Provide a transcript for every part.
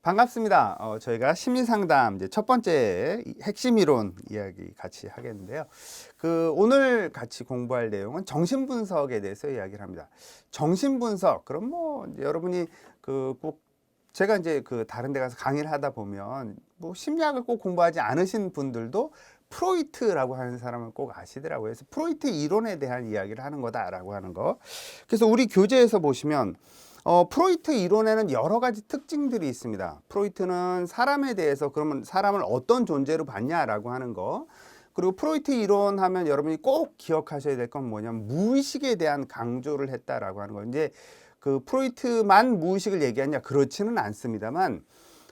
반갑습니다. 저희가 심리상담 이제 첫 번째 핵심 이론 이야기 같이 하겠는데요. 오늘 같이 공부할 내용은 정신분석에 대해서 이야기를 합니다. 정신분석, 그럼 뭐 이제 여러분이 꼭 제가 이제 다른 데 가서 강의를 하다 보면 뭐 심리학을 꼭 공부하지 않으신 분들도 프로이트라고 하는 사람을 꼭 아시더라고요. 그래서 프로이트 이론에 대한 이야기를 하는 거다라고 하는 거. 그래서 우리 교재에서 보시면 프로이트 이론에는 여러 가지 특징들이 있습니다. 프로이트는 사람에 대해서 그러면 사람을 어떤 존재로 봤냐라고 하는 거. 그리고 프로이트 이론 하면 여러분이 꼭 기억하셔야 될 건 뭐냐면 무의식에 대한 강조를 했다라고 하는 거. 이제 프로이트만 무의식을 얘기하냐 그렇지는 않습니다만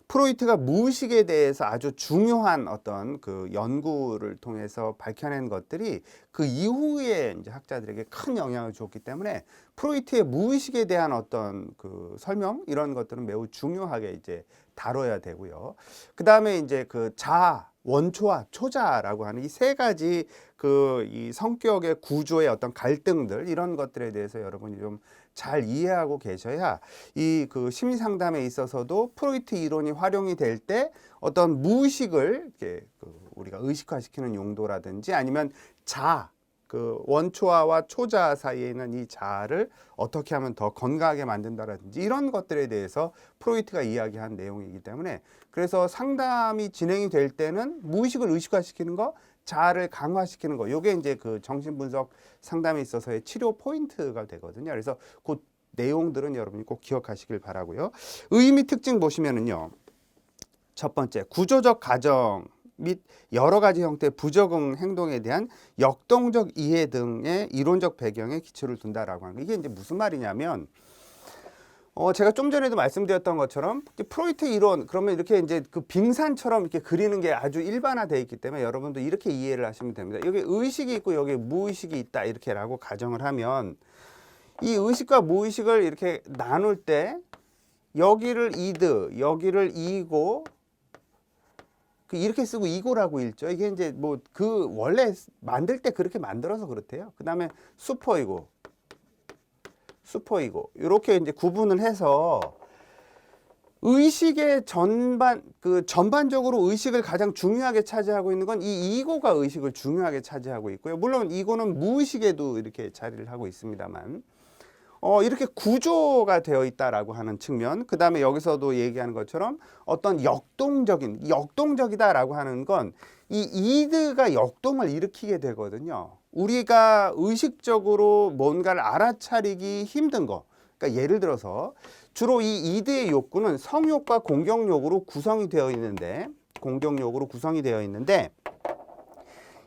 프로이트가 무의식에 대해서 아주 중요한 어떤 연구를 통해서 밝혀낸 것들이 그 이후에 이제 학자들에게 큰 영향을 줬기 때문에 프로이트의 무의식에 대한 어떤 설명 이런 것들은 매우 중요하게 이제 다뤄야 되고요. 그 다음에 이제 자아, 원초와 초자라고 하는 이 세 가지 이 성격의 구조의 어떤 갈등들 이런 것들에 대해서 여러분이 좀 잘 이해하고 계셔야 이 심리 상담에 있어서도 프로이트 이론이 활용이 될 때 어떤 무의식을 이렇게 우리가 의식화시키는 용도라든지 아니면 자아, 원초아와 초자아 사이에 있는 이 자아를 어떻게 하면 더 건강하게 만든다라든지 이런 것들에 대해서 프로이트가 이야기한 내용이기 때문에 그래서 상담이 진행이 될 때는 무의식을 의식화시키는 거, 자아를 강화시키는 거, 요게 이제 정신분석 상담에 있어서의 치료 포인트가 되거든요. 그래서 그 내용들은 여러분이 꼭 기억하시길 바라고요. 의미 특징 보시면은요. 첫 번째, 구조적 가정 및 여러 가지 형태의 부적응 행동에 대한 역동적 이해 등의 이론적 배경에 기초를 둔다라고 하는 거. 이게 이제 무슨 말이냐면 제가 좀 전에도 말씀드렸던 것처럼 프로이트 이론 그러면 이렇게 이제 빙산처럼 이렇게 그리는 게 아주 일반화되어 있기 때문에 여러분도 이렇게 이해를 하시면 됩니다. 여기 의식이 있고 여기 무의식이 있다 이렇게라고 가정을 하면 이 의식과 무의식을 이렇게 나눌 때 여기를 이드, 여기를 이고 이렇게 쓰고 이고라고 읽죠. 이게 이제 뭐 원래 만들 때 그렇게 만들어서 그렇대요. 그 다음에 슈퍼이고 이렇게 이제 구분을 해서 의식의 전반적으로 의식을 가장 중요하게 차지하고 있는 건 이 이고가 의식을 중요하게 차지하고 있고요. 물론 이고는 무의식에도 이렇게 자리를 하고 있습니다만 이렇게 구조가 되어 있다라고 하는 측면, 그 다음에 여기서도 얘기하는 것처럼 어떤 역동적이다라고 하는 건 이 이드가 역동을 일으키게 되거든요. 우리가 의식적으로 뭔가를 알아차리기 힘든 거, 그러니까 예를 들어서 주로 이 이드의 욕구는 성욕과 공경욕으로 구성이 되어 있는데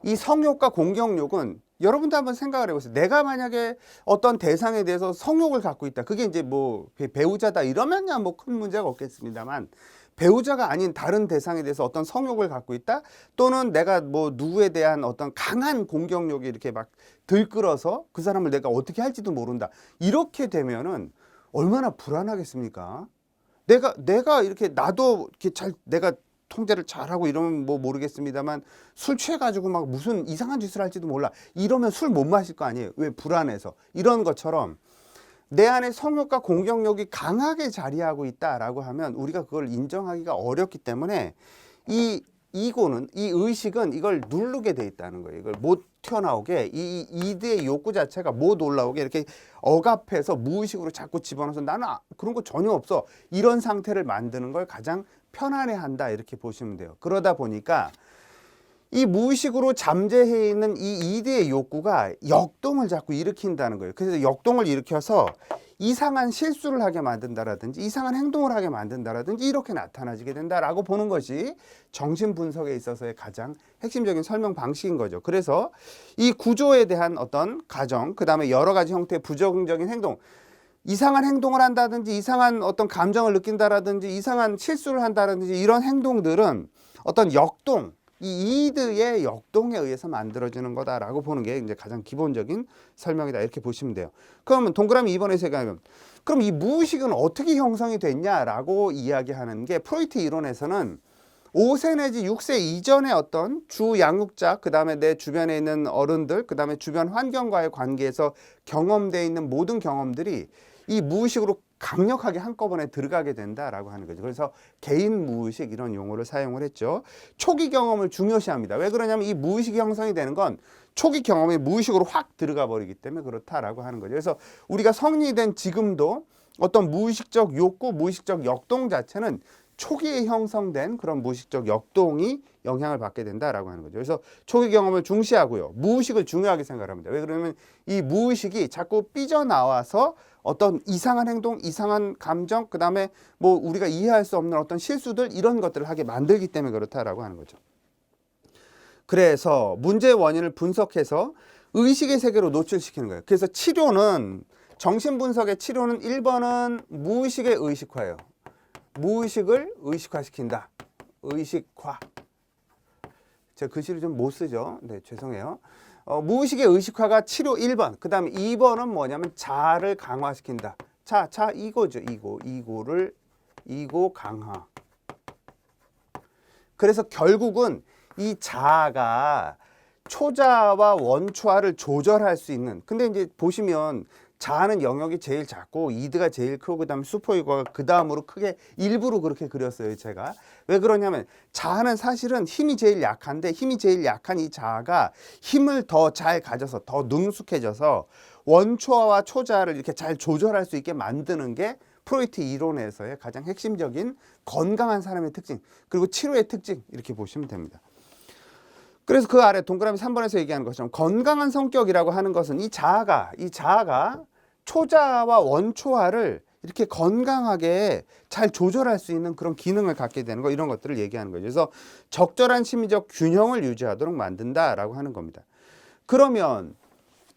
이 성욕과 공경욕은 여러분도 한번 생각을 해보세요. 내가 만약에 어떤 대상에 대해서 성욕을 갖고 있다. 그게 이제 뭐 배우자다 이러면야 뭐 큰 문제가 없겠습니다만 배우자가 아닌 다른 대상에 대해서 어떤 성욕을 갖고 있다. 또는 내가 뭐 누구에 대한 어떤 강한 공경욕이 이렇게 막 들끓어서 그 사람을 내가 어떻게 할지도 모른다. 이렇게 되면은 얼마나 불안하겠습니까? 내가 이렇게 나도 이렇게 내가 통제를 잘하고 이러면 뭐 모르겠습니다만 술 취해가지고 막 무슨 이상한 짓을 할지도 몰라. 이러면 술 못 마실 거 아니에요. 왜? 불안해서. 이런 것처럼 내 안에 성욕과 공경욕이 강하게 자리하고 있다라고 하면 우리가 그걸 인정하기가 어렵기 때문에 이 의식은 이걸 누르게 돼 있다는 거예요. 이걸 못 튀어나오게 이 이드의 욕구 자체가 못 올라오게 이렇게 억압해서 무의식으로 자꾸 집어넣어서 나는 그런 거 전혀 없어. 이런 상태를 만드는 걸 가장 편안해한다 이렇게 보시면 돼요. 그러다 보니까 이 무의식으로 잠재해 있는 이 이드의 욕구가 역동을 자꾸 일으킨다는 거예요. 그래서 역동을 일으켜서 이상한 실수를 하게 만든다라든지 이상한 행동을 하게 만든다라든지 이렇게 나타나지게 된다라고 보는 것이 정신분석에 있어서의 가장 핵심적인 설명 방식인 거죠. 그래서 이 구조에 대한 어떤 가정, 그 다음에 여러 가지 형태의 부적응적인 행동, 이상한 행동을 한다든지 이상한 어떤 감정을 느낀다라든지 이상한 실수를 한다든지 이런 행동들은 어떤 역동, 이 이드의 역동에 의해서 만들어지는 거다라고 보는 게 이제 가장 기본적인 설명이다 이렇게 보시면 돼요. 그러면 동그라미 2번에서 얘기하면 그럼 이 무의식은 어떻게 형성이 됐냐라고 이야기하는 게 프로이트 이론에서는 5세 내지 6세 이전의 어떤 주 양육자, 그 다음에 내 주변에 있는 어른들, 그 다음에 주변 환경과의 관계에서 경험되어 있는 모든 경험들이 이 무의식으로 강력하게 한꺼번에 들어가게 된다라고 하는 거죠. 그래서 개인 무의식 이런 용어를 사용을 했죠. 초기 경험을 중요시합니다. 왜 그러냐면 이 무의식이 형성이 되는 건 초기 경험이 무의식으로 확 들어가 버리기 때문에 그렇다라고 하는 거죠. 그래서 우리가 성인이 된 지금도 어떤 무의식적 욕구, 무의식적 역동 자체는 초기에 형성된 그런 무의식적 역동이 영향을 받게 된다라고 하는 거죠. 그래서 초기 경험을 중시하고요. 무의식을 중요하게 생각합니다. 왜 그러냐면 이 무의식이 자꾸 삐져나와서 어떤 이상한 행동, 이상한 감정, 그 다음에 뭐 우리가 이해할 수 없는 어떤 실수들 이런 것들을 하게 만들기 때문에 그렇다라고 하는 거죠. 그래서 문제의 원인을 분석해서 의식의 세계로 노출시키는 거예요. 그래서 치료는 정신분석의 치료는 1번은 무의식의 의식화예요. 무의식을 의식화시킨다. 의식화. 제가 글씨를 좀 못 쓰죠. 네, 죄송해요. 무의식의 의식화가 치료 1번. 그 다음에 2번은 뭐냐면 자아를 강화시킨다. 자, 이거죠. 이고 강화. 그래서 결국은 이 자아가 초자아와 원초아를 조절할 수 있는. 근데 이제 보시면 자아는 영역이 제일 작고 이드가 제일 크고 그다음에 슈퍼이고가 그 다음으로 크게 일부러 그렇게 그렸어요. 제가 왜 그러냐면 자아는 사실은 힘이 제일 약한데 힘이 제일 약한 이 자아가 힘을 더 잘 가져서 더 능숙해져서 원초아와 초자아를 이렇게 잘 조절할 수 있게 만드는 게 프로이트 이론에서의 가장 핵심적인 건강한 사람의 특징 그리고 치료의 특징 이렇게 보시면 됩니다. 그래서 그 아래 동그라미 3번에서 얘기하는 것처럼 건강한 성격이라고 하는 것은 이 자아가 초자아와 원초아를 이렇게 건강하게 잘 조절할 수 있는 그런 기능을 갖게 되는 거 이런 것들을 얘기하는 거죠. 그래서 적절한 심리적 균형을 유지하도록 만든다라고 하는 겁니다. 그러면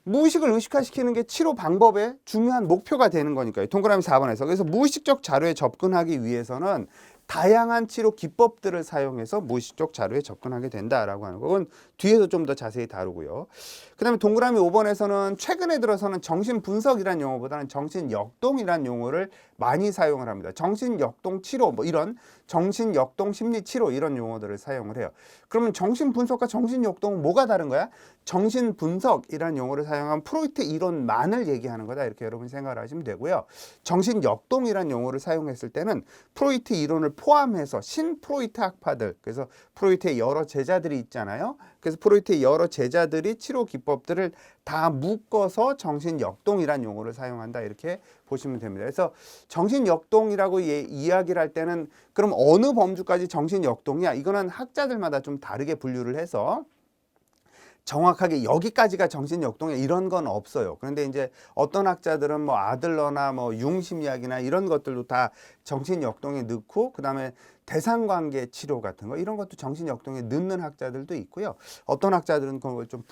무의식을 의식화시키는 게 치료 방법의 중요한 목표가 되는 거니까요. 동그라미 4번에서. 그래서 무의식적 자료에 접근하기 위해서는 다양한 치료 기법들을 사용해서 무의식적 자료에 접근하게 된다라고 하는 건 뒤에서 좀 더 자세히 다루고요. 그 다음에 동그라미 5번에서는 최근에 들어서는 정신분석이라는 용어보다는 정신역동이라는 용어를 많이 사용을 합니다. 정신역동 치료 뭐 이런 정신역동 심리치료 이런 용어들을 사용을 해요. 그러면 정신분석과 정신역동은 뭐가 다른 거야? 정신분석이라는 용어를 사용한 프로이트 이론만을 얘기하는 거다 이렇게 여러분이 생각을 하시면 되고요. 정신역동이라는 용어를 사용했을 때는 프로이트 이론을 포함해서 신프로이트 학파들 그래서 프로이트의 여러 제자들이 있잖아요. 그래서 프로이트의 여러 제자들이 치료 기법들을 다 묶어서 정신역동이라는 용어를 사용한다 이렇게 보시면 됩니다. 그래서 정신역동이라고 이야기를 할 때는 그럼 어느 범주까지 정신역동이야? 이거는 학자들마다 좀 다르게 분류를 해서 정확하게 여기까지가 정신역동이야 이런 건 없어요. 그런데 이제 어떤 학자들은 뭐 아들러나 뭐 융심리학이나 이런 것들도 다 정신역동에 넣고 그다음에 대상관계 치료 같은 거 이런 것도 정신역동에 넣는 학자들도 있고요. 어떤 학자들은 그걸 좀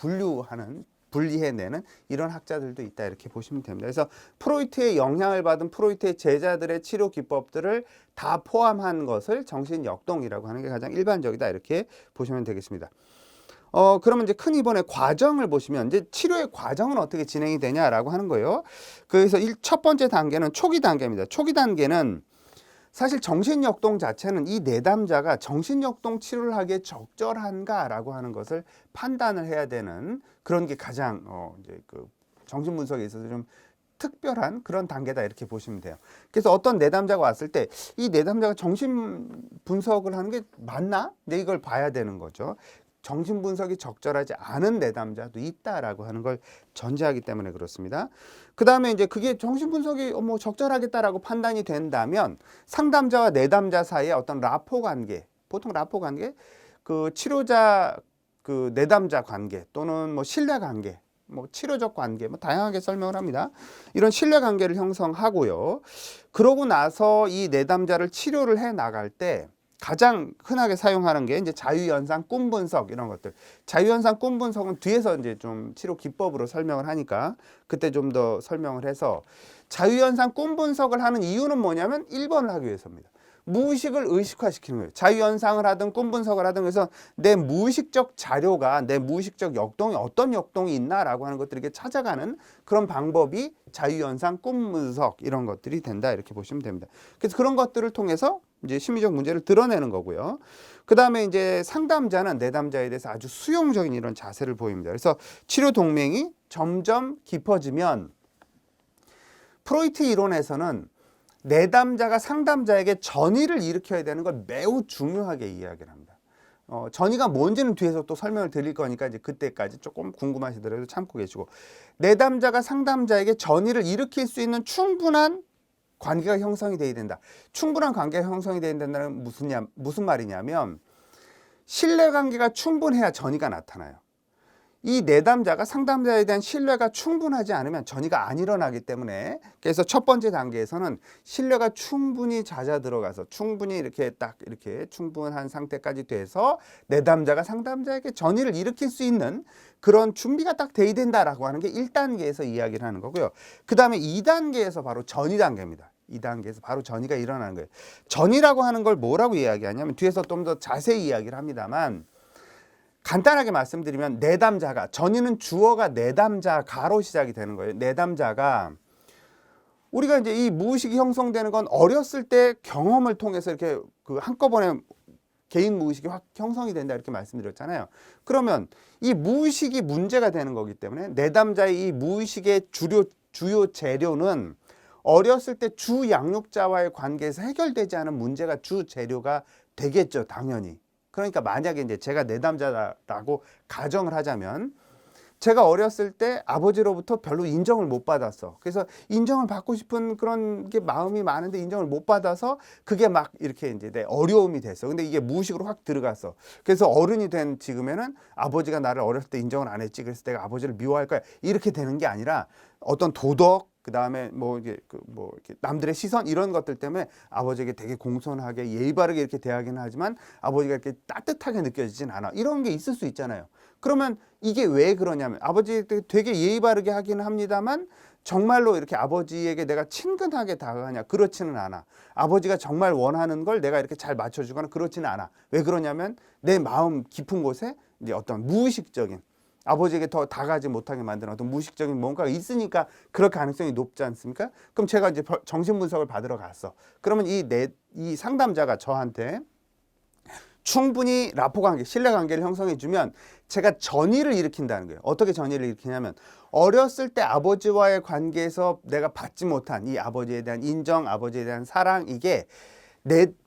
분리해내는 이런 학자들도 있다 이렇게 보시면 됩니다. 그래서 프로이트의 영향을 받은 프로이트의 제자들의 치료 기법들을 다 포함한 것을 정신역동이라고 하는 게 가장 일반적이다 이렇게 보시면 되겠습니다. 그러면 이제 큰 2번의 과정을 보시면 이제 치료의 과정은 어떻게 진행이 되냐라고 하는 거예요. 그래서 첫 번째 단계는 초기 단계입니다. 초기 단계는 사실 정신역동 자체는 이 내담자가 정신역동 치료를 하기에 적절한가라고 하는 것을 판단을 해야 되는 그런 게 가장 이제 그 정신분석에 있어서 좀 특별한 그런 단계다 이렇게 보시면 돼요. 그래서 어떤 내담자가 왔을 때 이 내담자가 정신분석을 하는 게 맞나? 근데 이걸 봐야 되는 거죠. 정신분석이 적절하지 않은 내담자도 있다라고 하는 걸 전제하기 때문에 그렇습니다. 그 다음에 이제 그게 정신분석이 뭐 적절하겠다라고 판단이 된다면 상담자와 내담자 사이에 어떤 라포 관계, 보통 라포 관계, 그 치료자 그 내담자 관계 또는 뭐 신뢰 관계, 뭐 치료적 관계, 뭐 다양하게 설명을 합니다. 이런 신뢰 관계를 형성하고요. 그러고 나서 이 내담자를 치료를 해 나갈 때 가장 흔하게 사용하는 게 이제 자유현상 꿈 분석 이런 것들. 자유현상 꿈 분석은 뒤에서 이제 좀 치료 기법으로 설명을 하니까 그때 좀 더 설명을 해서 자유현상 꿈 분석을 하는 이유는 뭐냐면 1번을 하기 위해서입니다. 무의식을 의식화시키는 거예요. 자유현상을 하든 꿈 분석을 하든 그래서 내 무의식적 자료가 내 무의식적 역동이 어떤 역동이 있나라고 하는 것들을 이렇게 찾아가는 그런 방법이 자유현상 꿈 분석 이런 것들이 된다 이렇게 보시면 됩니다. 그래서 그런 것들을 통해서 이제 심리적 문제를 드러내는 거고요. 그 다음에 이제 상담자는 내담자에 대해서 아주 수용적인 이런 자세를 보입니다. 그래서 치료 동맹이 점점 깊어지면 프로이트 이론에서는 내담자가 상담자에게 전의를 일으켜야 되는 걸 매우 중요하게 이야기를 합니다. 전의가 뭔지는 뒤에서 또 설명을 드릴 거니까 이제 그때까지 조금 궁금하시더라도 참고 계시고, 내담자가 상담자에게 전의를 일으킬 수 있는 충분한 관계가 형성이 돼야 된다. 충분한 관계가 형성이 돼야 된다는 무슨 말이냐면, 신뢰관계가 충분해야 전의가 나타나요. 이 내담자가 상담자에 대한 신뢰가 충분하지 않으면 전의가 안 일어나기 때문에, 그래서 첫 번째 단계에서는 신뢰가 충분히 잦아 들어가서 충분히 이렇게 딱 이렇게 충분한 상태까지 돼서 내담자가 상담자에게 전의를 일으킬 수 있는 그런 준비가 딱 돼야 된다라고 하는 게 1단계에서 이야기를 하는 거고요. 그 다음에 2단계에서 바로 전의 단계입니다. 2단계에서 바로 전의가 일어나는 거예요. 전의라고 하는 걸 뭐라고 이야기하냐면, 뒤에서 좀 더 자세히 이야기를 합니다만, 간단하게 말씀드리면, 내담자가, 전의는 주어가 내담자가로 시작이 되는 거예요. 내담자가, 우리가 이제 이 무의식이 형성되는 건 어렸을 때 경험을 통해서 이렇게 그 한꺼번에 개인 무의식이 확 형성이 된다 이렇게 말씀드렸잖아요. 그러면 이 무의식이 문제가 되는 거기 때문에, 내담자의 이 무의식의 주요 재료는 어렸을 때 주 양육자와의 관계에서 해결되지 않은 문제가 주 재료가 되겠죠, 당연히. 그러니까 만약에 이제 제가 내담자라고 가정을 하자면, 제가 어렸을 때 아버지로부터 별로 인정을 못 받았어. 그래서 인정을 받고 싶은 그런 게 마음이 많은데 인정을 못 받아서 그게 막 이렇게 이제 내 어려움이 됐어. 근데 이게 무의식으로 확 들어갔어. 그래서 어른이 된 지금에는 아버지가 나를 어렸을 때 인정을 안 했지, 그래서 내가 아버지를 미워할 거야, 이렇게 되는 게 아니라, 어떤 도덕, 그 다음에 이렇게 남들의 시선, 이런 것들 때문에 아버지에게 되게 공손하게 예의 바르게 이렇게 대하기는 하지만 아버지가 이렇게 따뜻하게 느껴지진 않아. 이런 게 있을 수 있잖아요. 그러면 이게 왜 그러냐면, 아버지에게 되게 예의 바르게 하기는 합니다만 정말로 이렇게 아버지에게 내가 친근하게 다가가냐? 그렇지는 않아. 아버지가 정말 원하는 걸 내가 이렇게 잘 맞춰주거나 그렇지는 않아. 왜 그러냐면, 내 마음 깊은 곳에 이제 어떤 무의식적인, 아버지에게 더 다가가지 못하게 만드는 어떤 무의식적인 뭔가가 있으니까 그럴 가능성이 높지 않습니까? 그럼 제가 이제 정신분석을 받으러 갔어. 그러면 이 상담자가 저한테 충분히 라포 관계, 신뢰 관계를 형성해 주면 제가 전의를 일으킨다는 거예요. 어떻게 전의를 일으키냐면, 어렸을 때 아버지와의 관계에서 내가 받지 못한 이 아버지에 대한 인정, 아버지에 대한 사랑, 이게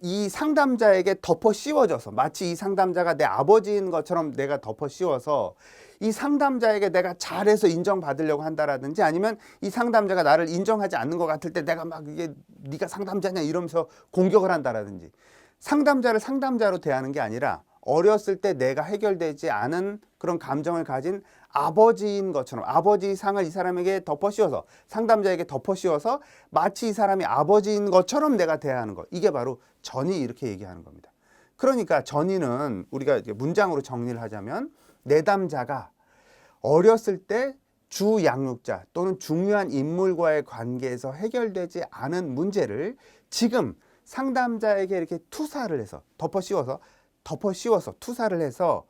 이 상담자에게 덮어 씌워져서, 마치 이 상담자가 내 아버지인 것처럼 내가 덮어 씌워서 이 상담자에게 내가 잘해서 인정받으려고 한다라든지, 아니면 이 상담자가 나를 인정하지 않는 것 같을 때 내가 막 이게 네가 상담자냐 이러면서 공격을 한다라든지, 상담자를 상담자로 대하는 게 아니라 어렸을 때 내가 해결되지 않은 그런 감정을 가진 아버지인 것처럼, 아버지 상을 이 사람에게 덮어 씌워서, 상담자에게 덮어 씌워서 마치 이 사람이 아버지인 것처럼 내가 대하는 것, 이게 바로 전의, 이렇게 얘기하는 겁니다. 그러니까 전의는 우리가 문장으로 정리를 하자면, 내담자가 어렸을 때 주 양육자 또는 중요한 인물과의 관계에서 해결되지 않은 문제를 지금 상담자에게 이렇게 투사를 해서 덮어 씌워서 투사를 해서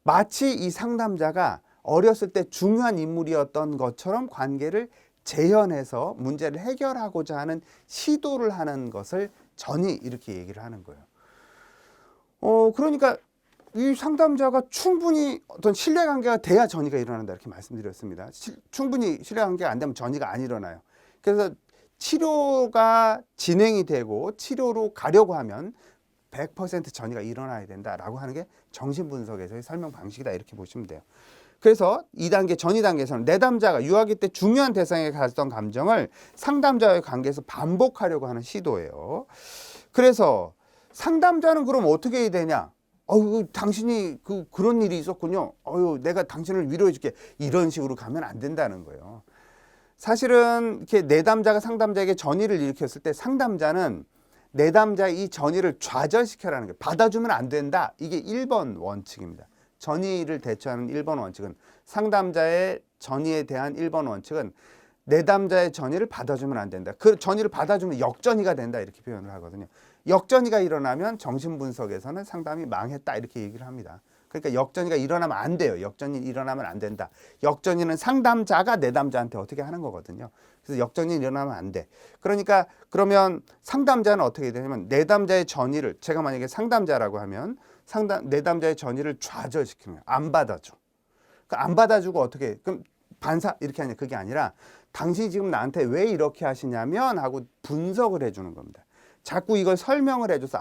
마치 이 상담자가 어렸을 때 중요한 인물이었던 것처럼 관계를 재현해서 문제를 해결하고자 하는 시도를 하는 것을 전의, 이렇게 얘기를 하는 거예요. 그러니까 이 상담자가 충분히 어떤 신뢰관계가 돼야 전의가 일어난다, 이렇게 말씀드렸습니다. 충분히 신뢰관계가 안 되면 전의가 안 일어나요. 그래서 치료가 진행이 되고 치료로 가려고 하면 100% 전의가 일어나야 된다라고 하는 게 정신분석에서의 설명 방식이다, 이렇게 보시면 돼요. 그래서 2단계 전의 단계에서는 내담자가 유아기 때 중요한 대상에게 가졌던 감정을 상담자와의 관계에서 반복하려고 하는 시도예요. 그래서 상담자는 그럼 어떻게 해야 되냐? 당신이 그런 일이 있었군요. 내가 당신을 위로해 줄게. 이런 식으로 가면 안 된다는 거예요. 사실은 이렇게 내담자가 상담자에게 전의를 일으켰을 때, 상담자는 내담자의 이 전의를 좌절시켜라는 거예요. 받아주면 안 된다. 이게 1번 원칙입니다. 전의를 대처하는 1번 원칙은, 상담자의 전의에 대한 1번 원칙은 내담자의 전의를 받아주면 안 된다. 그 전의를 받아주면 역전의가 된다, 이렇게 표현을 하거든요. 역전의가 일어나면 정신분석에서는 상담이 망했다, 이렇게 얘기를 합니다. 그러니까 역전의가 일어나면 안 돼요. 역전이 일어나면 안 된다. 역전의는 상담자가 내담자한테 어떻게 하는 거거든요. 그래서 역전이 일어나면 안 돼. 그러니까 그러면 상담자는 어떻게 되냐면, 내담자의 전의를, 제가 만약에 상담자라고 하면 내담자의 전의를 좌절시키는 거예요. 안 받아줘. 그러니까 안 받아주고 어떻게, 그럼 반사 이렇게 하냐, 그게 아니라 당신이 지금 나한테 왜 이렇게 하시냐면 하고 분석을 해주는 겁니다. 자꾸 이걸 설명을 해줘서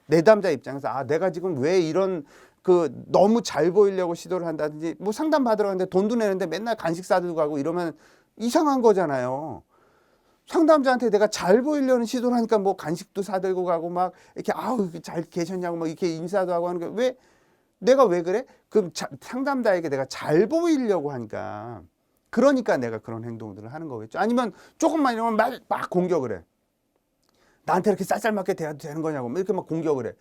내담자 입장에서 내가 지금 왜 이런 너무 잘 보이려고 시도를 한다든지 뭐 상담 받으러 가는데 돈도 내는데 맨날 간식 사들고 가고 이러면 이상한 거잖아요. 상담자한테 내가 잘 보이려는 시도를 하니까 뭐 간식도 사들고 가고 막 이렇게 잘 계셨냐고 막 이렇게 인사도 하고 하는 게 왜 내가 왜 그래? 그럼 상담자에게 내가 잘 보이려고 하니까 그러니까 내가 그런 행동들을 하는 거겠죠. 아니면 조금만 이러면 막 공격을 해. 나한테 이렇게 쌀쌀맞게 대해도 되는 거냐고 이렇게 막 공격을 해.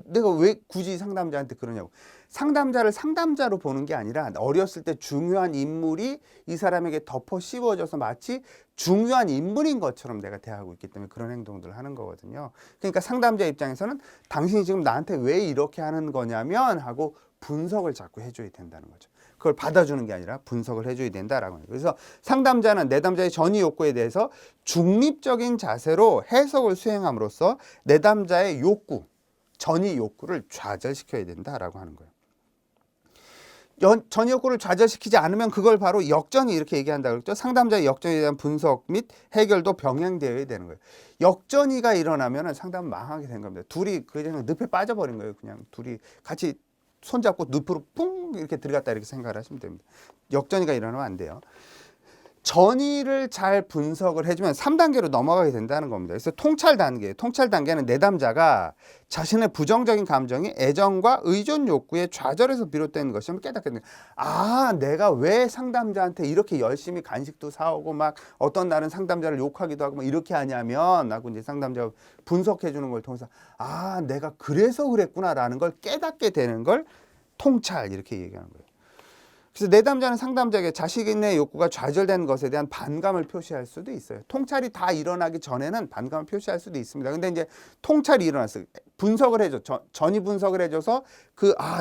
내가 왜 굳이 상담자한테 그러냐고. 상담자를 상담자로 보는 게 아니라 어렸을 때 중요한 인물이 이 사람에게 덮어 씌워져서 마치 중요한 인물인 것처럼 내가 대하고 있기 때문에 그런 행동들을 하는 거거든요. 그러니까 상담자 입장에서는 당신이 지금 나한테 왜 이렇게 하는 거냐면 하고 분석을 자꾸 해줘야 된다는 거죠. 그걸 받아주는 게 아니라 분석을 해줘야 된다라고 해요. 그래서 상담자는 내담자의 전이 욕구에 대해서 중립적인 자세로 해석을 수행함으로써 내담자의 욕구, 전이 욕구를 좌절시켜야 된다라고 하는 거예요. 전이 욕구를 좌절시키지 않으면 그걸 바로 역전이 이렇게 얘기한다 그랬죠. 상담자의 역전에 대한 분석 및 해결도 병행되어야 되는 거예요. 역전이가 일어나면 상담은 망하게 된 겁니다. 둘이 그냥 늪에 빠져버린 거예요. 그냥 둘이 같이 손잡고 늪으로 뿡 이렇게 들어갔다 이렇게 생각을 하시면 됩니다. 역전이가 일어나면 안 돼요. 전이를 잘 분석을 해주면 3단계로 넘어가게 된다는 겁니다. 그래서 통찰 단계는 내담자가 자신의 부정적인 감정이 애정과 의존 욕구의 좌절에서 비롯되는 것임을 깨닫게 됩니다. 내가 왜 상담자한테 이렇게 열심히 간식도 사오고 막 어떤 날은 상담자를 욕하기도 하고 막 이렇게 하냐면 하고 이제 상담자가 분석해 주는 걸 통해서 내가 그래서 그랬구나라는 걸 깨닫게 되는 걸 통찰 이렇게 얘기하는 거예요. 그래서 내담자는 상담자에게 자신의 욕구가 좌절된 것에 대한 반감을 표시할 수도 있어요. 통찰이 다 일어나기 전에는 반감을 표시할 수도 있습니다. 근데 이제 통찰이 일어났어요. 분석을 해줘. 전이 분석을 해줘서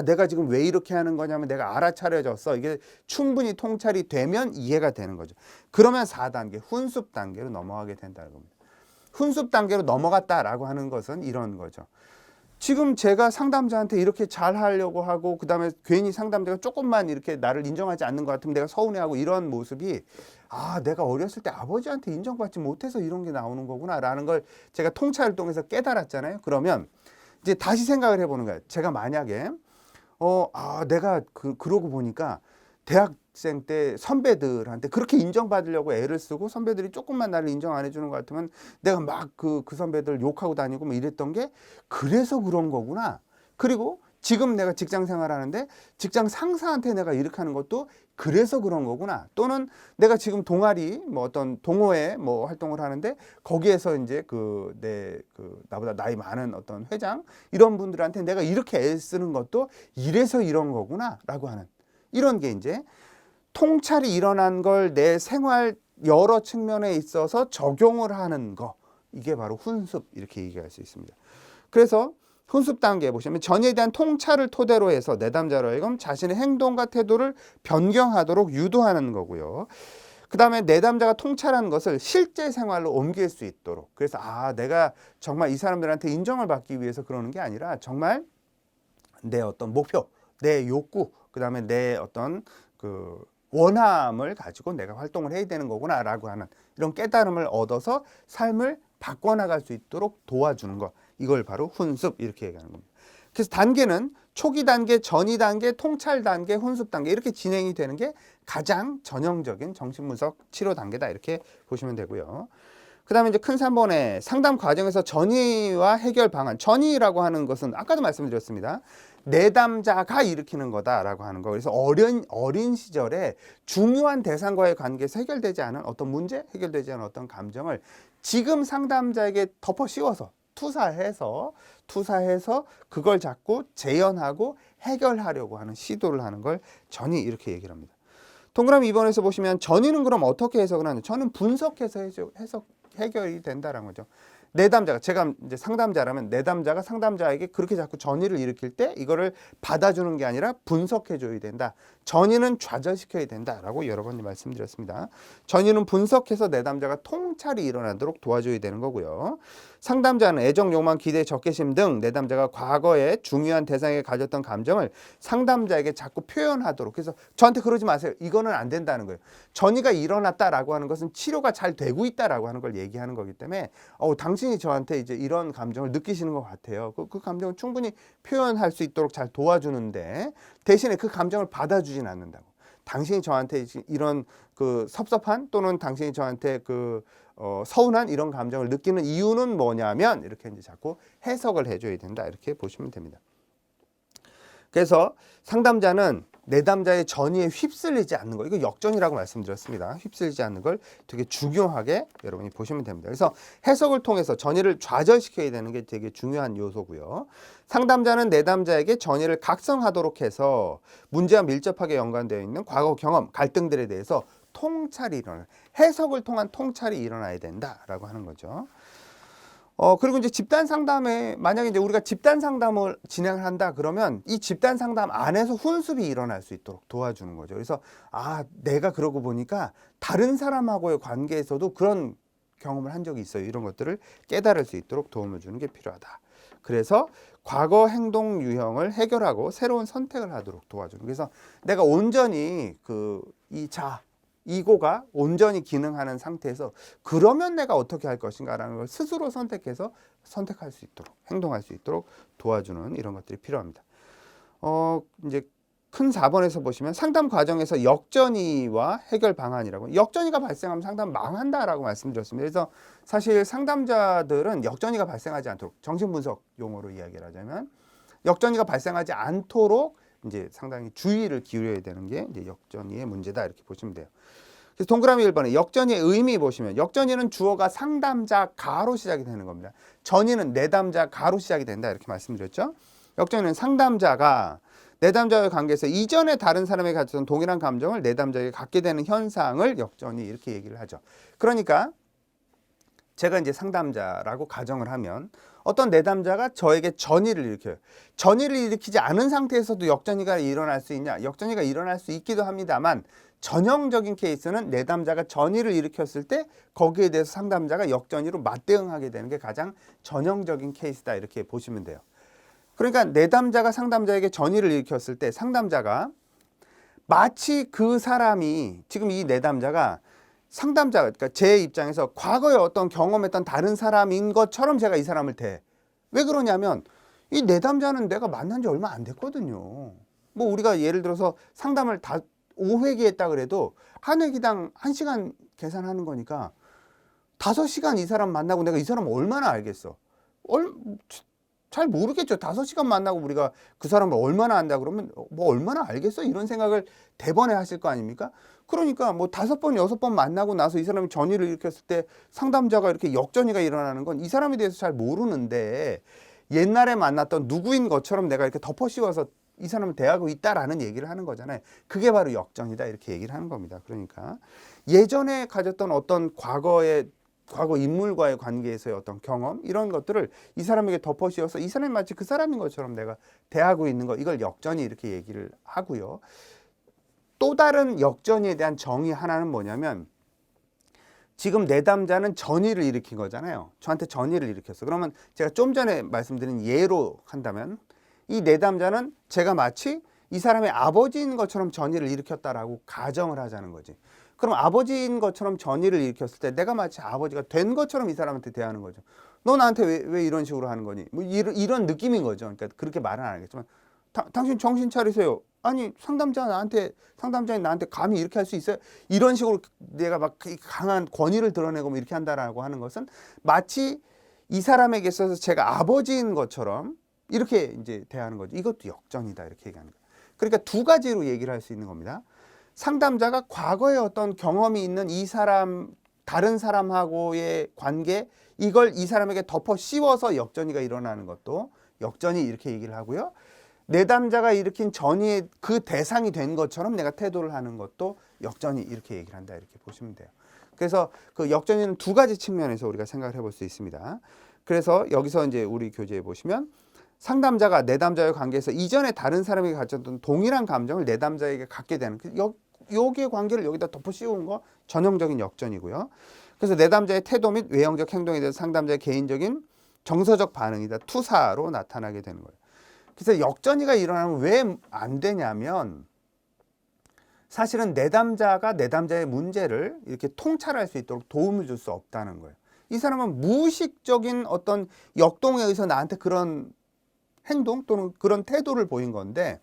내가 지금 왜 이렇게 하는 거냐면 내가 알아차려졌어. 이게 충분히 통찰이 되면 이해가 되는 거죠. 그러면 4단계, 훈습 단계로 넘어가게 된다는 겁니다. 훈습 단계로 넘어갔다라고 하는 것은 이런 거죠. 지금 제가 상담자한테 이렇게 잘 하려고 하고 그다음에 괜히 상담자가 조금만 이렇게 나를 인정하지 않는 것 같으면 내가 서운해하고 이런 모습이 내가 어렸을 때 아버지한테 인정받지 못해서 이런 게 나오는 거구나 라는 걸 제가 통찰을 통해서 깨달았잖아요. 그러면 이제 다시 생각을 해보는 거예요. 제가 만약에 내가 그러고 보니까 대학생 때 선배들한테 그렇게 인정받으려고 애를 쓰고 선배들이 조금만 나를 인정 안 해주는 것 같으면 내가 막 그 선배들 욕하고 다니고 뭐 이랬던 게 그래서 그런 거구나. 그리고 지금 내가 직장 생활하는데 직장 상사한테 내가 이렇게 하는 것도 그래서 그런 거구나. 또는 내가 지금 동아리 뭐 어떤 동호회 뭐 활동을 하는데 거기에서 이제 나보다 나이 많은 어떤 회장 이런 분들한테 내가 이렇게 애 쓰는 것도 이래서 이런 거구나라고 하는 이런 게 이제 통찰이 일어난 걸 내 생활 여러 측면에 있어서 적용을 하는 거 이게 바로 훈습 이렇게 얘기할 수 있습니다. 그래서 훈습 단계에 보시면 전에 대한 통찰을 토대로 해서 내담자로 하여금 자신의 행동과 태도를 변경하도록 유도하는 거고요. 그 다음에 내담자가 통찰한 것을 실제 생활로 옮길 수 있도록 그래서 내가 정말 이 사람들한테 인정을 받기 위해서 그러는 게 아니라 정말 내 어떤 목표, 내 욕구 그 다음에 내 어떤 원함을 가지고 내가 활동을 해야 되는 거구나 라고 하는 이런 깨달음을 얻어서 삶을 바꿔나갈 수 있도록 도와주는 것 이걸 바로 훈습 이렇게 얘기하는 겁니다. 그래서 단계는 초기 단계, 전이 단계, 통찰 단계, 훈습 단계 이렇게 진행이 되는 게 가장 전형적인 정신분석 치료 단계다 이렇게 보시면 되고요. 그 다음에 이제 큰 3번에 상담 과정에서 전이와 해결 방안 전이라고 하는 것은 아까도 말씀드렸습니다. 내담자가 일으키는 거다라고 하는 거. 그래서 어린 시절에 중요한 대상과의 관계에서 해결되지 않은 어떤 문제, 해결되지 않은 어떤 감정을 지금 상담자에게 덮어 씌워서 투사해서 그걸 자꾸 재현하고 해결하려고 하는 시도를 하는 걸 전이 이렇게 얘기를 합니다. 동그라미 2번에서 보시면 전이는 그럼 어떻게 해석을 하냐? 저는 분석해서 해결이 된다라는 거죠. 내담자가 제가 이제 상담자라면 내담자가 상담자에게 그렇게 자꾸 전이를 일으킬 때 이거를 받아주는 게 아니라 분석해 줘야 된다. 전이는 좌절시켜야 된다라고 여러 번 말씀드렸습니다. 전이는 분석해서 내담자가 통찰이 일어나도록 도와줘야 되는 거고요. 상담자는 애정, 욕망, 기대, 적개심 등 내담자가 과거에 중요한 대상에게 가졌던 감정을 상담자에게 자꾸 표현하도록. 그래서 저한테 그러지 마세요. 이거는 안 된다는 거예요. 전이가 일어났다라고 하는 것은 치료가 잘 되고 있다라고 하는 걸 얘기하는 거기 때문에 당신이 저한테 이제 이런 감정을 느끼시는 것 같아요. 그 감정을 충분히 표현할 수 있도록 잘 도와주는데 대신에 그 감정을 받아주진 않는다고. 당신이 저한테 이런 그 섭섭한 또는 당신이 저한테 그 서운한 이런 감정을 느끼는 이유는 뭐냐면 이렇게 이제 자꾸 해석을 해줘야 된다 이렇게 보시면 됩니다. 그래서 상담자는 내담자의 전이에 휩쓸리지 않는 거, 이거 역전이라고 말씀드렸습니다. 휩쓸리지 않는 걸 되게 중요하게 여러분이 보시면 됩니다. 그래서 해석을 통해서 전이를 좌절시켜야 되는 게 되게 중요한 요소고요. 상담자는 내담자에게 전이를 각성하도록 해서 문제와 밀접하게 연관되어 있는 과거 경험, 갈등들에 대해서 통찰이 일어나, 해석을 통한 통찰이 일어나야 된다라고 하는 거죠. 그리고 이제 집단 상담에 만약에 이제 우리가 집단 상담을 진행을 한다 그러면 이 집단 상담 안에서 훈습이 일어날 수 있도록 도와주는 거죠. 그래서 내가 그러고 보니까 다른 사람하고의 관계에서도 그런 경험을 한 적이 있어요. 이런 것들을 깨달을 수 있도록 도움을 주는 게 필요하다. 그래서 과거 행동 유형을 해결하고 새로운 선택을 하도록 도와주는. 그래서 내가 온전히 이고가 온전히 기능하는 상태에서 그러면 내가 어떻게 할 것인가라는 걸 스스로 선택해서 선택할 수 있도록, 행동할 수 있도록 도와주는 이런 것들이 필요합니다. 이제 큰 4번에서 보시면 상담 과정에서 역전이와 해결 방안이라고, 역전이가 발생하면 상담 망한다라고 말씀드렸습니다. 그래서 사실 상담자들은 역전이가 발생하지 않도록, 정신분석 용어로 이야기를 하자면 역전이가 발생하지 않도록 이제 상당히 주의를 기울여야 되는 게 이제 역전이의 문제다 이렇게 보시면 돼요. 그래서 동그라미 1번에 역전이의 의미 보시면 역전이는 주어가 상담자 가로 시작이 되는 겁니다. 전이는 내담자 가로 시작이 된다 이렇게 말씀드렸죠. 역전이는 상담자가 내담자와의 관계에서 이전에 다른 사람에게 가졌던 동일한 감정을 내담자에게 갖게 되는 현상을 역전이 이렇게 얘기를 하죠. 그러니까 제가 이제 상담자라고 가정을 하면 어떤 내담자가 저에게 전이를 일으켜요. 전이를 일으키지 않은 상태에서도 역전이가 일어날 수 있냐? 역전이가 일어날 수 있기도 합니다만 전형적인 케이스는 내담자가 전이를 일으켰을 때 거기에 대해서 상담자가 역전이로 맞대응하게 되는 게 가장 전형적인 케이스다 이렇게 보시면 돼요. 그러니까 내담자가 상담자에게 전이를 일으켰을 때 상담자가 마치 그 사람이 지금 이 내담자가 상담자, 그러니까 제 입장에서 과거에 어떤 경험했던 다른 사람인 것처럼 제가 이 사람을 왜 그러냐면 이 내담자는 내가 만난 지 얼마 안 됐거든요. 뭐 우리가 예를 들어서 상담을 5회기 했다 그래도 한 회기당 1시간 계산하는 거니까 5시간 이 사람 만나고 내가 이 사람 얼마나 알겠어? 잘 모르겠죠. 5시간 만나고 우리가 그 사람을 얼마나 안다 그러면 뭐 얼마나 알겠어? 이런 생각을 대번에 하실 거 아닙니까? 그러니까 뭐 5번, 6번 만나고 나서 이 사람이 전이를 일으켰을 때 상담자가 이렇게 역전이가 일어나는 건 이 사람에 대해서 잘 모르는데 옛날에 만났던 누구인 것처럼 내가 이렇게 덮어 씌워서 이 사람을 대하고 있다라는 얘기를 하는 거잖아요. 그게 바로 역전이다 이렇게 얘기를 하는 겁니다. 그러니까 예전에 가졌던 어떤 과거 인물과의 관계에서의 어떤 경험 이런 것들을 이 사람에게 덮어 씌워서 이 사람이 마치 그 사람인 것처럼 내가 대하고 있는 거, 이걸 역전이 이렇게 얘기를 하고요. 또 다른 역전이에 대한 정의 하나는 뭐냐면 지금 내담자는 전이를 일으킨 거잖아요. 저한테 전이를 일으켰어. 그러면 제가 좀 전에 말씀드린 예로 한다면 이 내담자는 제가 마치 이 사람의 아버지인 것처럼 전이를 일으켰다라고 가정을 하자는 거지. 그럼 아버지인 것처럼 전이를 일으켰을 때 내가 마치 아버지가 된 것처럼 이 사람한테 대하는 거죠. 너 나한테 왜 이런 식으로 하는 거니? 뭐 이런 느낌인 거죠. 그러니까 그렇게 말은 안 하겠지만 당신 정신 차리세요. 아니 상담자인 나한테 감히 이렇게 할 수 있어요? 이런 식으로 내가 막 강한 권위를 드러내고 뭐 이렇게 한다라고 하는 것은 마치 이 사람에게 있어서 제가 아버지인 것처럼 이렇게 이제 대하는 거죠. 이것도 역전이다 이렇게 얘기하는 거예요. 그러니까 두 가지로 얘기를 할 수 있는 겁니다. 상담자가 과거에 어떤 경험이 있는 이 사람, 다른 사람하고의 관계, 이걸 이 사람에게 덮어 씌워서 역전이가 일어나는 것도 역전이 이렇게 얘기를 하고요. 내담자가 일으킨 전이의 그 대상이 된 것처럼 내가 태도를 하는 것도 역전이 이렇게 얘기를 한다 이렇게 보시면 돼요. 그래서 그 역전이는 두 가지 측면에서 우리가 생각을 해볼 수 있습니다. 그래서 여기서 이제 우리 교재에 보시면 상담자가 내담자의 관계에서 이전에 다른 사람에게 가졌던 동일한 감정을 내담자에게 갖게 되는 여기의 관계를 여기다 덮어 씌운 거 전형적인 역전이고요. 그래서 내담자의 태도 및 외형적 행동에 대해서 상담자의 개인적인 정서적 반응이다. 투사로 나타나게 되는 거예요. 그래서 역전이가 일어나면 왜 안 되냐면 사실은 내담자가 내담자의 문제를 이렇게 통찰할 수 있도록 도움을 줄 수 없다는 거예요. 이 사람은 무의식적인 어떤 역동에 의해서 나한테 그런 행동 또는 그런 태도를 보인 건데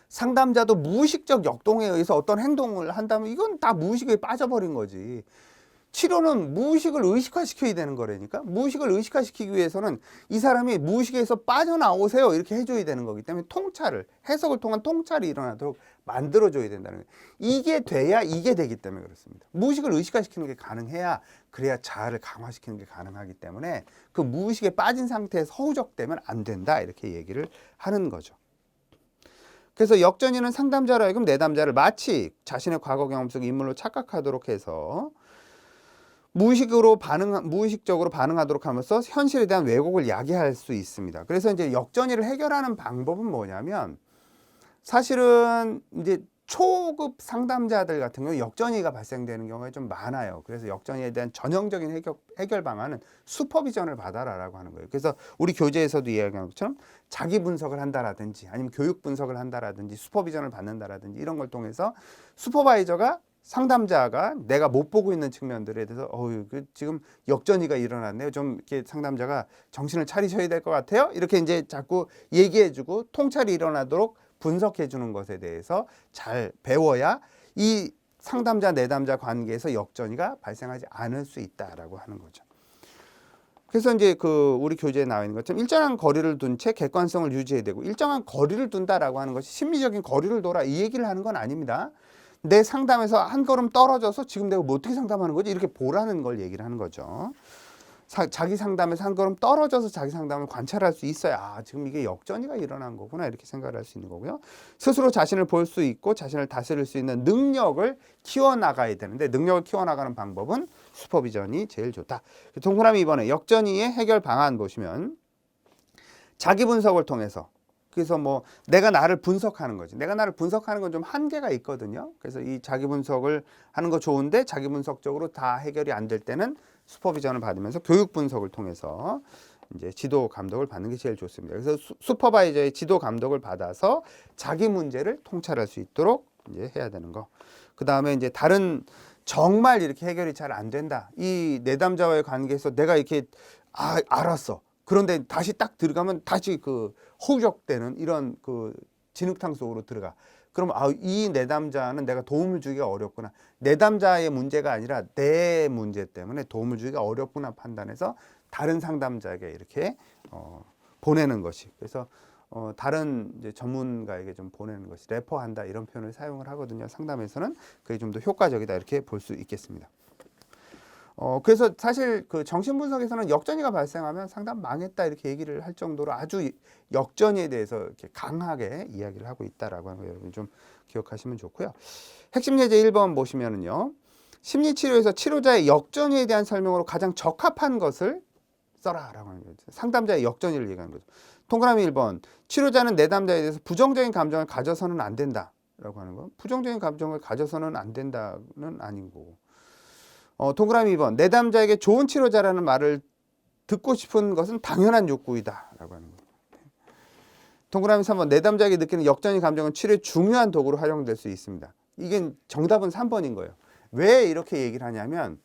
상담자도 무의식적 역동에 의해서 어떤 행동을 한다면 이건 다 무의식에 빠져버린 거지. 치료는 무의식을 의식화시켜야 되는 거라니까. 무의식을 의식화시키기 위해서는 이 사람이 무의식에서 빠져나오세요 이렇게 해줘야 되는 거기 때문에 통찰을, 해석을 통한 통찰이 일어나도록 만들어줘야 된다는 거예요. 이게 돼야 이게 되기 때문에 그렇습니다. 무의식을 의식화시키는 게 가능해야 그래야 자아를 강화시키는 게 가능하기 때문에 그 무의식에 빠진 상태에서 허우적대면 안 된다 이렇게 얘기를 하는 거죠. 그래서 역전이는 상담자로 하여금 내담자를 마치 자신의 과거 경험 속 인물로 착각하도록 해서 무의식적으로 반응하도록 하면서 현실에 대한 왜곡을 야기할 수 있습니다. 그래서 이제 역전이를 해결하는 방법은 뭐냐면 사실은 이제 초급 상담자들 같은 경우 역전이가 발생되는 경우가 좀 많아요. 그래서 역전이에 대한 전형적인 해결 방안은 슈퍼비전을 받아라라고 하는 거예요. 그래서 우리 교재에서도 이야기한 것처럼 자기 분석을 한다라든지 아니면 교육 분석을 한다라든지 슈퍼비전을 받는다라든지 이런 걸 통해서 슈퍼바이저가 상담자가 내가 못 보고 있는 측면들에 대해서 지금 역전이가 일어났네요. 좀 이렇게 상담자가 정신을 차리셔야 될 것 같아요. 이렇게 이제 자꾸 얘기해주고 통찰이 일어나도록 분석해 주는 것에 대해서 잘 배워야 이 상담자 내담자 관계에서 역전이가 발생하지 않을 수 있다라고 하는 거죠. 그래서 이제 우리 교재에 나와 있는 것처럼 일정한 거리를 둔 채 객관성을 유지해야 되고, 일정한 거리를 둔다라고 하는 것이 심리적인 거리를 둬라 이 얘기를 하는 건 아닙니다. 내 상담에서 한 걸음 떨어져서 지금 내가 뭐 어떻게 상담하는 거지 이렇게 보라는 걸 얘기를 하는 거죠. 자기 상담에서 한 걸음 떨어져서 자기 상담을 관찰할 수 있어야 지금 이게 역전이가 일어난 거구나 이렇게 생각을 할 수 있는 거고요. 스스로 자신을 볼 수 있고 자신을 다스릴 수 있는 능력을 키워나가야 되는데, 능력을 키워나가는 방법은 슈퍼비전이 제일 좋다. 동그라미 2번에 역전이의 해결 방안 보시면 자기 분석을 통해서, 그래서 뭐 내가 나를 분석하는 거지. 내가 나를 분석하는 건 좀 한계가 있거든요. 그래서 이 자기 분석을 하는 거 좋은데 자기 분석적으로 다 해결이 안 될 때는 슈퍼비전을 받으면서 교육 분석을 통해서 이제 지도 감독을 받는 게 제일 좋습니다. 그래서 슈퍼바이저의 지도 감독을 받아서 자기 문제를 통찰할 수 있도록 이제 해야 되는 거. 그 다음에 이제 다른 정말 이렇게 해결이 잘 안 된다. 이 내담자와의 관계에서 내가 이렇게 알았어. 그런데 다시 딱 들어가면 다시 허우적대는 이런 진흙탕 속으로 들어가. 그럼 이 내담자는 내가 도움을 주기가 어렵구나. 내담자의 문제가 아니라 내 문제 때문에 도움을 주기가 어렵구나 판단해서 다른 상담자에게 이렇게 보내는 것이. 그래서 다른 이제 전문가에게 좀 보내는 것이 레퍼한다 이런 표현을 사용을 하거든요. 상담에서는 그게 좀 더 효과적이다 이렇게 볼 수 있겠습니다. 그래서 사실 정신분석에서는 역전이가 발생하면 상담 망했다 이렇게 얘기를 할 정도로 아주 역전이에 대해서 이렇게 강하게 이야기를 하고 있다라고 하는 거 여러분 좀 기억하시면 좋고요. 핵심 예제 1번 보시면은요. 심리치료에서 치료자의 역전이에 대한 설명으로 가장 적합한 것을 써라라고 하는 거죠. 상담자의 역전이를 얘기하는 거죠. 동그라미 1번. 치료자는 내담자에 대해서 부정적인 감정을 가져서는 안 된다라고 하는 거. 부정적인 감정을 가져서는 안 된다는 아닌 거고. 동그라미 2번. 내담자에게 좋은 치료자라는 말을 듣고 싶은 것은 당연한 욕구이다 라고 하는 거예요. 동그라미 3번. 내담자에게 느끼는 역전의 감정은 치료의 중요한 도구로 활용될 수 있습니다. 이게 정답은 3번인 거예요. 왜 이렇게 얘기를 하냐면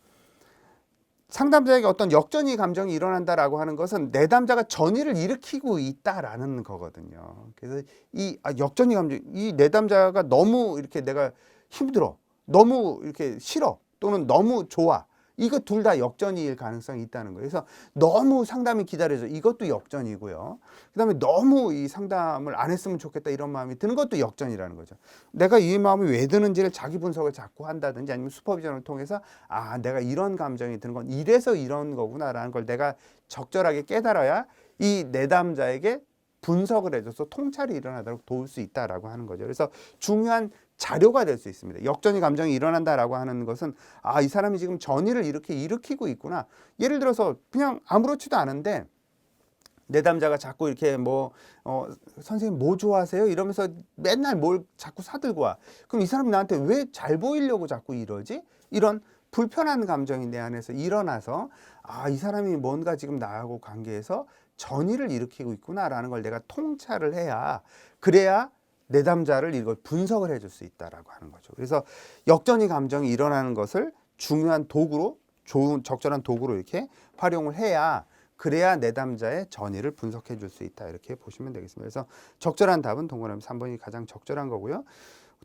상담자에게 어떤 역전의 감정이 일어난다라고 하는 것은 내담자가 전이를 일으키고 있다라는 거거든요. 그래서 이 역전의 감정, 이 내담자가 너무 이렇게 내가 힘들어, 너무 이렇게 싫어, 또는 너무 좋아. 이거 둘 다 역전일 가능성이 있다는 거예요. 그래서 너무 상담이 기다려져. 이것도 역전이고요. 그 다음에 너무 이 상담을 안 했으면 좋겠다 이런 마음이 드는 것도 역전이라는 거죠. 내가 이 마음이 왜 드는지를 자기 분석을 자꾸 한다든지 아니면 슈퍼비전을 통해서 내가 이런 감정이 드는 건 이래서 이런 거구나라는 걸 내가 적절하게 깨달아야 이 내담자에게 분석을 해줘서 통찰이 일어나도록 도울 수 있다라고 하는 거죠. 그래서 중요한 자료가 될 수 있습니다. 역전의 감정이 일어난다라고 하는 것은 이 사람이 지금 전이를 이렇게 일으키고 있구나. 예를 들어서 그냥 아무렇지도 않은데 내담자가 자꾸 이렇게 선생님 뭐 좋아하세요? 이러면서 맨날 뭘 자꾸 사들고 와. 그럼 이 사람이 나한테 왜 잘 보이려고 자꾸 이러지? 이런 불편한 감정이 내 안에서 일어나서 이 사람이 뭔가 지금 나하고 관계에서 전이를 일으키고 있구나라는 걸 내가 통찰을 해야, 그래야 내담자를 이걸 분석을 해줄 수 있다라고 하는 거죠. 그래서 역전이 감정이 일어나는 것을 중요한 도구로, 좋은 적절한 도구로 이렇게 활용을 해야, 그래야 내담자의 전이를 분석해 줄 수 있다, 이렇게 보시면 되겠습니다. 그래서 적절한 답은 동그라미 3번이 가장 적절한 거고요.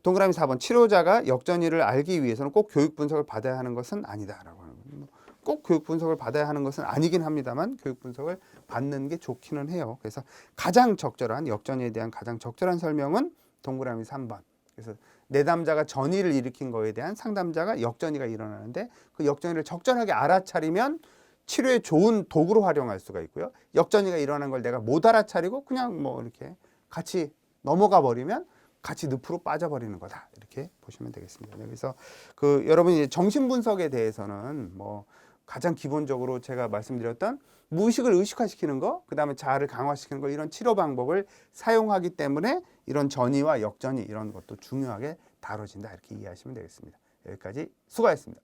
동그라미 4번, 치료자가 역전이를 알기 위해서는 꼭 교육 분석을 받아야 하는 것은 아니다라고 하는 거예요. 꼭 교육 분석을 받아야 하는 것은 아니긴 합니다만 교육 분석을 받는 게 좋기는 해요. 그래서 가장 적절한 역전에 대한 가장 적절한 설명은 동그라미 3번. 그래서 내담자가 전이를 일으킨 거에 대한 상담자가 역전이가 일어나는데, 그 역전이를 적절하게 알아차리면 치료에 좋은 도구로 활용할 수가 있고요. 역전이가 일어난 걸 내가 못 알아차리고 그냥 뭐 이렇게 같이 넘어가 버리면 같이 늪으로 빠져버리는 거다, 이렇게 보시면 되겠습니다. 그래서 여러분이 정신분석에 대해서는 뭐 가장 기본적으로 제가 말씀드렸던 무의식을 의식화시키는 거, 그 다음에 자아를 강화시키는 거, 이런 치료 방법을 사용하기 때문에 이런 전이와 역전이 이런 것도 중요하게 다뤄진다, 이렇게 이해하시면 되겠습니다. 여기까지 수고하셨습니다.